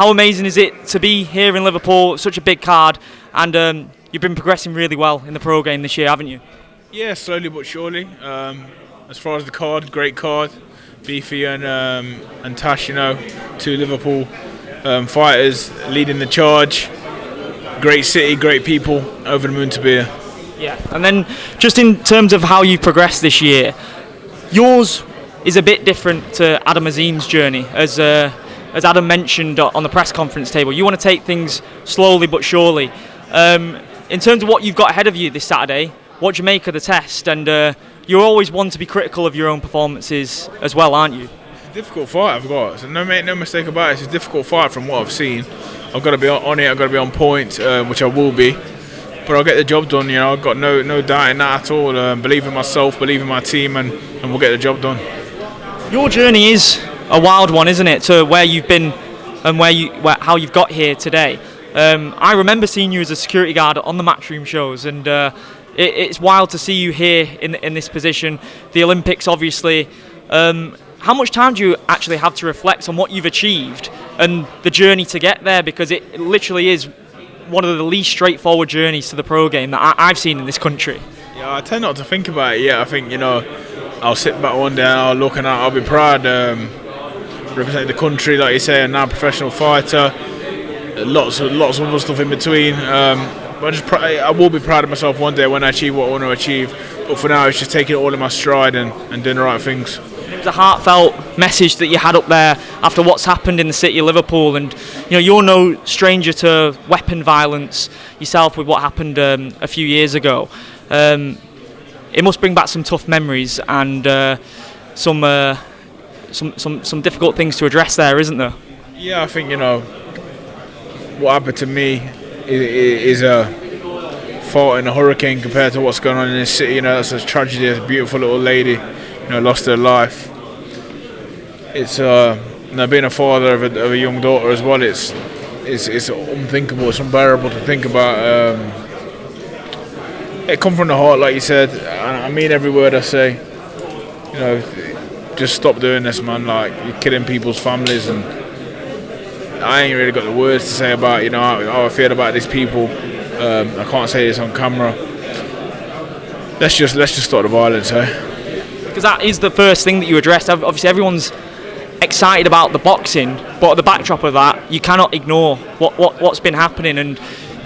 how amazing is it to be here in Liverpool, such a big card, and you've been progressing really well in the pro game this year, haven't you? Yeah, slowly but surely. As far as the card, great card. Beefy and Tash, two Liverpool fighters leading the charge. Great city, great people, over the moon to be here. Yeah, and then just in terms of how you've progressed this year, yours is a bit different to Adam Azim's journey. As Adam mentioned on the press conference table, you want to take things slowly but surely. In terms of what you've got ahead of you this Saturday, what do you make of the test? And you're always one to be critical of your own performances as well, aren't you? It's a difficult fight I've got, so no mistake about it. It's a difficult fight from what I've seen. I've got to be on it, I've got to be on point, which I will be. But I'll get the job done, I've got no doubt in that at all. Believe in myself, believe in my team, and we'll get the job done. Your journey is a wild one, isn't it, to where you've been and how you've got here today. I remember seeing you as a security guard on the Matchroom shows, and it's wild to see you here in this position. The Olympics, obviously. How much time do you actually have to reflect on what you've achieved and the journey to get there? Because it literally is one of the least straightforward journeys to the pro game that I've seen in this country. Yeah, I tend not to think about it yet. I think, I'll sit back one day and I'll look and I'll be proud. Represent the country, like you say, and now professional fighter. Lots of other stuff in between. But I will be proud of myself one day when I achieve what I want to achieve. But for now, it's just taking it all in my stride and doing the right things. It was a heartfelt message that you had up there after what's happened in the city of Liverpool, and you're no stranger to weapon violence yourself with what happened a few years ago. It must bring back some tough memories and some difficult things to address there, isn't there? Yeah, I think what happened to me is a fault in a hurricane compared to what's going on in this city. That's a tragedy. A beautiful little lady, lost her life. It's being a father of a young daughter as well. It's unthinkable. It's unbearable to think about. It comes from the heart, like you said, and I mean every word I say. Just stop doing this, man. Like, you're killing people's families, and I ain't really got the words to say about how I feel about these people. I can't say this on camera. Let's just stop the violence, Because that is the first thing that you addressed. Obviously, everyone's excited about the boxing, but at the backdrop of that, you cannot ignore what's been happening. And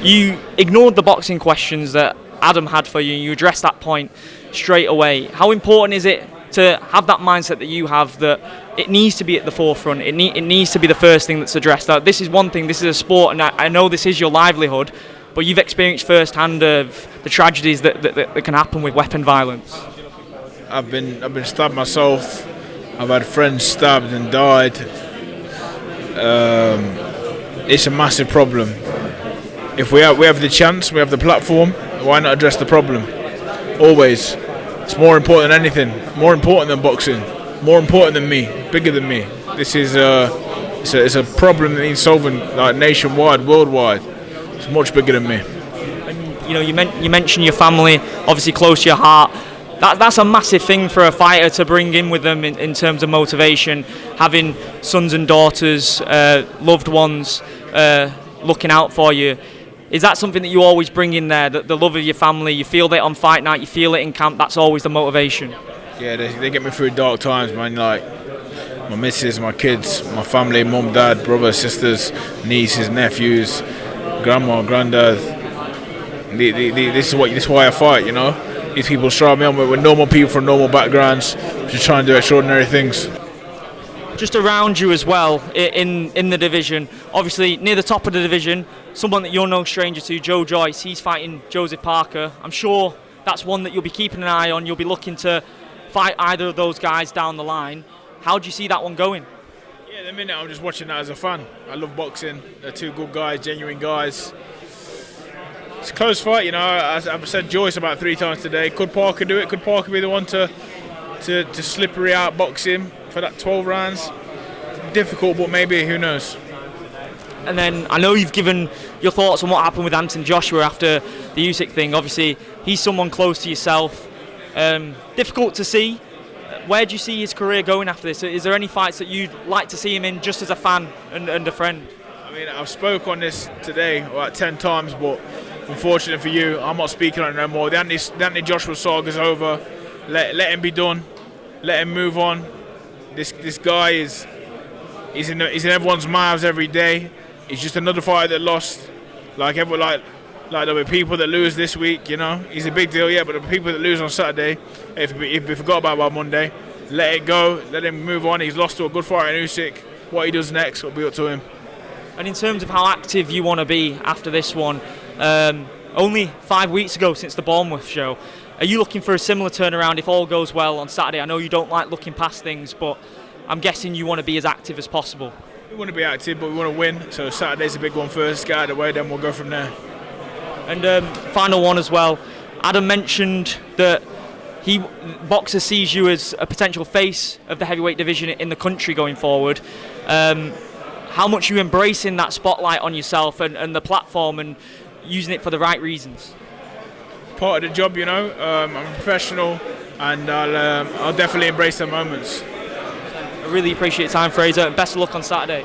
you ignored the boxing questions that Adam had for you, and you addressed that point straight away. How important is it to have that mindset that you have, that it needs to be at the forefront, it needs to be the first thing that's addressed? This is one thing, this is a sport, and I know this is your livelihood, but you've experienced firsthand of the tragedies that can happen with weapon violence. I've been stabbed myself. I've had friends stabbed and died. It's a massive problem. If we have the chance, we have the platform, why not address the problem? Always. It's more important than anything. More important than boxing. More important than me. Bigger than me. This is it's a problem that needs solving, like, nationwide, worldwide. It's much bigger than me. And you mentioned your family, obviously close to your heart. That's a massive thing for a fighter to bring in with them in terms of motivation. Having sons and daughters, loved ones looking out for you. Is that something that you always bring in there, the love of your family? You feel that on fight night, you feel it in camp, that's always the motivation? Yeah, they get me through dark times, man. Like, my missus, my kids, my family, mum, dad, brothers, sisters, nieces, nephews, grandma, granddad. This is why I fight, These people surround me on with normal people from normal backgrounds, just trying to do extraordinary things. Just around you as well, in the division, obviously near the top of the division, someone that you're no stranger to, Joyce, he's fighting Joseph Parker. I'm sure that's one that you'll be keeping an eye on. You'll be looking to fight either of those guys down the line. How do you see that one going? Yeah, at the minute I'm just watching that as a fan. I love boxing. They're two good guys, genuine guys. It's a close fight, as I've said Joyce about 3 times today. Could Parker do it? Could Parker be the one to slippery out box him for that 12 rounds? Difficult, but maybe, who knows? And then I know you've given your thoughts on what happened with Anthony Joshua after the Usyk thing. Obviously, he's someone close to yourself. Difficult to see. Where do you see his career going after this? Is there any fights that you'd like to see him in, just as a fan and a friend? I mean, I've spoke on this today about 10 times, but unfortunately for you, I'm not speaking on it no more. The Anthony Joshua saga's over. Let him be done. Let him move on. This guy he's in everyone's mouths every day. He's just another fighter that lost. Like there were people that lose this week. You know, he's a big deal, yeah. But the people that lose on Saturday, if we forgot about by Monday, let it go. Let him move on. He's lost to a good fighter in Usyk. What he does next will be up to him. And in terms of how active you want to be after this one, only 5 weeks ago since the Bournemouth show, are you looking for a similar turnaround if all goes well on Saturday? I know you don't like looking past things, but I'm guessing you want to be as active as possible. We want to be active, but we want to win. So Saturday's a big one first. Get out of the way, then we'll go from there. And final one as well. Adam mentioned that Boxer sees you as a potential face of the heavyweight division in the country going forward. How much you embracing that spotlight on yourself and the platform and using it for the right reasons? Part of the job, you know. I'm a professional, and I'll definitely embrace the moments. I really appreciate your time, Frazer, and best of luck on Saturday.